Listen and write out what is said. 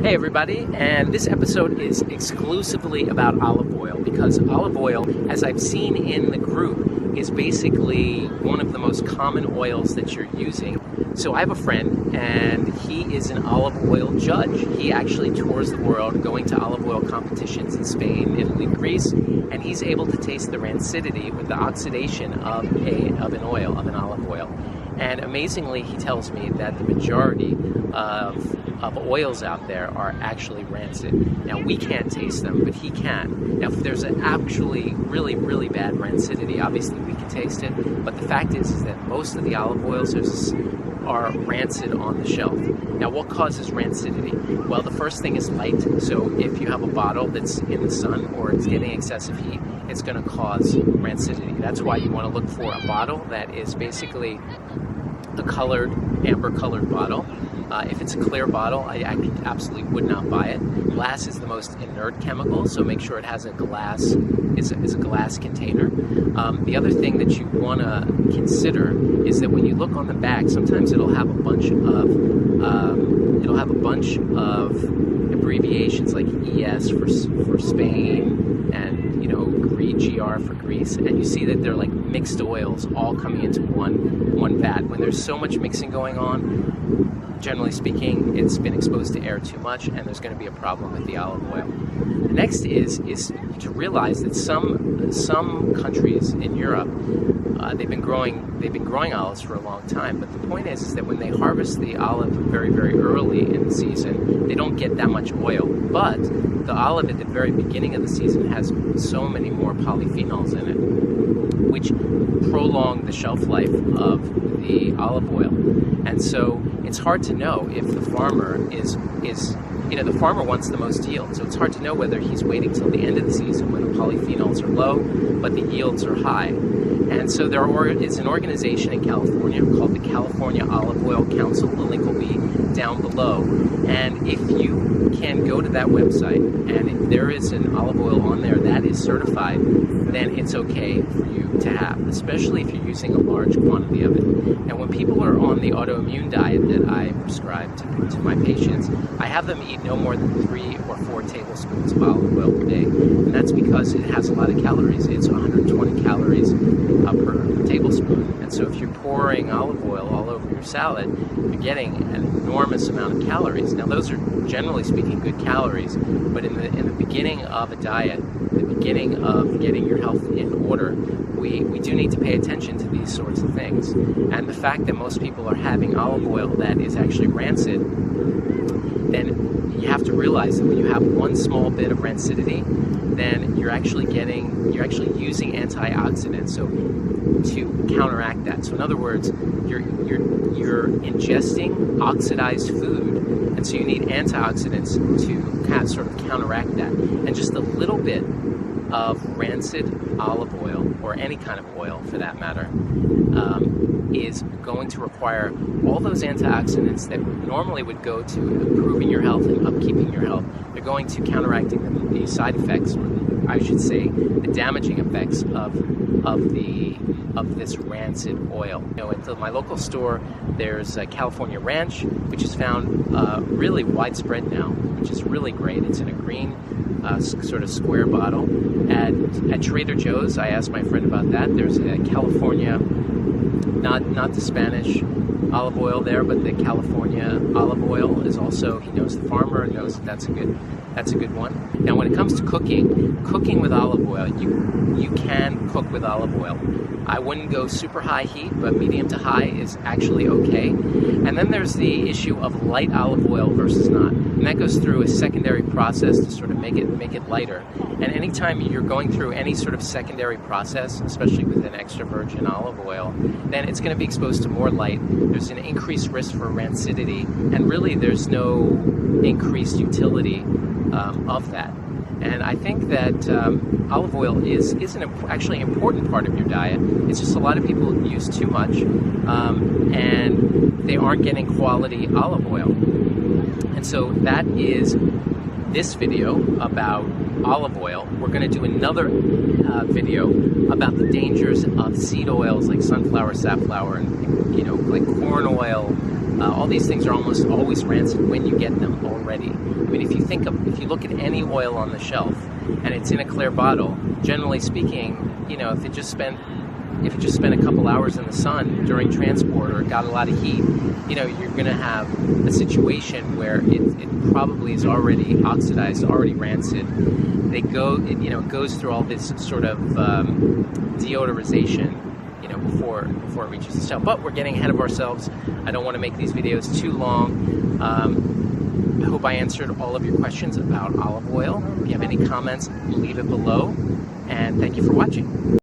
Hey everybody, and this episode is exclusively about olive oil because olive oil, as I've seen in the group, is basically one of the most common oils that you're using. So I have a friend and he is an olive oil judge. He actually tours the world going to olive oil competitions in Spain, Italy, Greece, and he's able to taste the rancidity with the oxidation of an olive oil. And amazingly, he tells me that the majority of oils out there are actually rancid. Now, we can't taste them, but he can. Now, if there's an actually really bad rancidity, obviously we can taste it, but the fact is that most of the olive oils are rancid on the shelf. Now, what causes rancidity? Well, the first thing is light. So if you have a bottle that's in the sun or it's getting excessive heat, it's going to cause rancidity. That's why you want to look for a bottle that is basically a colored, amber-colored bottle. If it's a clear bottle, I absolutely would not buy it. Glass is the most inert chemical, so make sure it has a glass, is a glass container. The other thing that you want to consider is that when you look on the back, sometimes it'll have a bunch of abbreviations like ES for Spain and GR for Greece, and you see that they're like mixed oils all coming into one vat. When there's so much mixing going on, generally speaking, it's been exposed to air too much, and there's going to be a problem with the olive oil. The next is to realize that some countries in Europe, they've been growing olives for a long time. But the point is that when they harvest the olive very early in the season, they don't get that much oil. But the olive at the very beginning of the season has so many more polyphenols in it, which prolong the shelf life of the olive oil. And so it's hard to know if the farmer the farmer wants the most yield. So it's hard to know whether he's waiting till the end of the season when the polyphenols are low, but the yields are high. And so there is an organization in California called the California Olive Oil Council. The link will be down below. And if you can go to that website, and if there is an olive oil on there that is certified, then it's okay for you to have, especially if you're using a large quantity of it. And when people are on the autoimmune diet that I prescribe to my patients, I have them eat no more than 3 or 4 tablespoons of olive oil per day. And that's because it has a lot of calories. It's 120 calories per tablespoon. And so if you're pouring olive oil all over your salad, you're getting an enormous amount of calories. Now, those are generally speaking good calories, but in the beginning of a diet, the beginning of getting your health in order, we do need to pay attention to these sorts of things. And the fact that most people are having olive oil that is actually rancid, then you have to realize that when you have one small bit of rancidity, then you're actually using antioxidants to counteract that. So in other words, you're ingesting oxidized food, and so you need antioxidants to kind of sort of counteract that. And just a little bit of rancid olive oil, or any kind of oil for that matter, is going to require all those antioxidants that normally would go to improving your health and upkeeping your health. They're going to counteracting the side effects, or I should say, the damaging effects of this rancid oil. At my local store, there's a California Ranch, which is found really widespread now, which is really great. It's in a green sort of square bottle. At Trader Joe's, I asked my friend about that. There's a California, not the Spanish olive oil there, but the California olive oil is also, he knows the farmer and knows that's a good one. Now, when it comes to cooking with olive oil, you can cook with olive oil. I wouldn't go super high heat, but medium to high is actually okay. And then there's the issue of light olive oil versus not. And that goes through a secondary process to sort of make it lighter. And anytime you're going through any sort of secondary process, especially with an extra virgin olive oil, then it's going to be exposed to more light. There's an increased risk for rancidity, and really there's no increased utility of that. And I think that olive oil is actually an important part of your diet. It's just a lot of people use too much, and they aren't getting quality olive oil. And so that is this video about olive oil. We're going to do another video about the dangers of seed oils like sunflower, safflower, and like corn oil. All these things are almost always rancid when you get them already. I mean, if you look at any oil on the shelf and it's in a clear bottle, generally speaking, you know, if it just spent a couple hours in the sun during transport or got a lot of heat, you know, you're going to have a situation where it probably is already oxidized, already rancid. It goes through all this sort of deodorization, you know, before it reaches the shelf. But we're getting ahead of ourselves. I don't want to make these videos too long. I hope I answered all of your questions about olive oil. If you have any comments, leave it below. And thank you for watching.